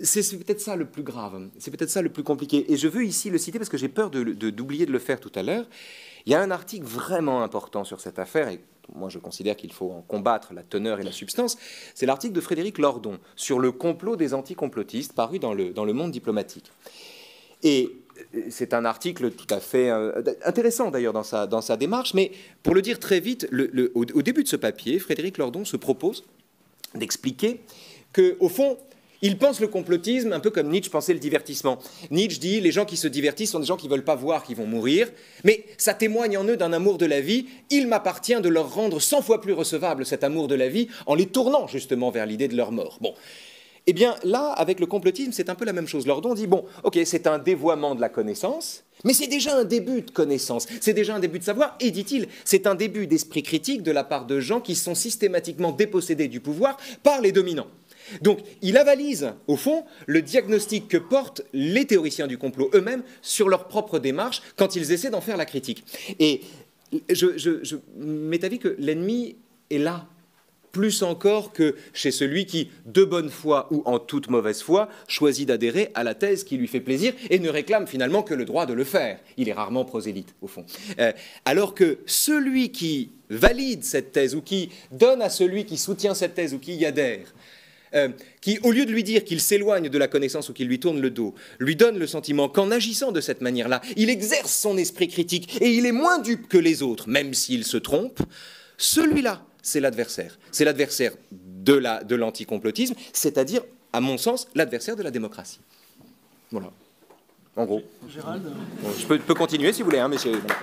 c'est peut-être ça le plus grave, c'est peut-être ça le plus compliqué. Et je veux ici le citer parce que j'ai peur d'oublier de le faire tout à l'heure. Il y a un article vraiment important sur cette affaire, et moi je considère qu'il faut en combattre la teneur et la substance. C'est l'article de Frédéric Lordon sur le complot des anticomplotistes, paru dans le Monde diplomatique. Et c'est un article tout à fait intéressant d'ailleurs dans sa démarche, mais pour le dire très vite, au début de ce papier, Frédéric Lordon se propose d'expliquer qu'au fond, il pense le complotisme un peu comme Nietzsche pensait le divertissement. Nietzsche dit les gens qui se divertissent sont des gens qui ne veulent pas voir qu'ils vont mourir, mais ça témoigne en eux d'un amour de la vie. Il m'appartient de leur rendre 100 fois plus recevable cet amour de la vie en les tournant justement vers l'idée de leur mort. Bon. Eh bien là, avec le complotisme, c'est un peu la même chose. Lordon dit, bon, ok, c'est un dévoiement de la connaissance, mais c'est déjà un début de connaissance, c'est déjà un début de savoir, et dit-il, c'est un début d'esprit critique de la part de gens qui sont systématiquement dépossédés du pouvoir par les dominants. Donc, il avalise, au fond, le diagnostic que portent les théoriciens du complot eux-mêmes sur leur propre démarche quand ils essaient d'en faire la critique. Et je m'est avis que l'ennemi est là, plus encore que chez celui qui, de bonne foi ou en toute mauvaise foi, choisit d'adhérer à la thèse qui lui fait plaisir et ne réclame finalement que le droit de le faire. Il est rarement prosélyte, au fond. Alors que celui qui valide cette thèse ou qui donne à celui qui soutient cette thèse ou qui y adhère, qui, au lieu de lui dire qu'il s'éloigne de la connaissance ou qu'il lui tourne le dos, lui donne le sentiment qu'en agissant de cette manière-là, il exerce son esprit critique et il est moins dupe que les autres, même s'il se trompe, celui-là, c'est l'adversaire. C'est l'adversaire de l'anticomplotisme, c'est-à-dire, à mon sens, l'adversaire de la démocratie. Voilà. En gros. Gérald, bon, je peux continuer si vous voulez, hein, mais voilà.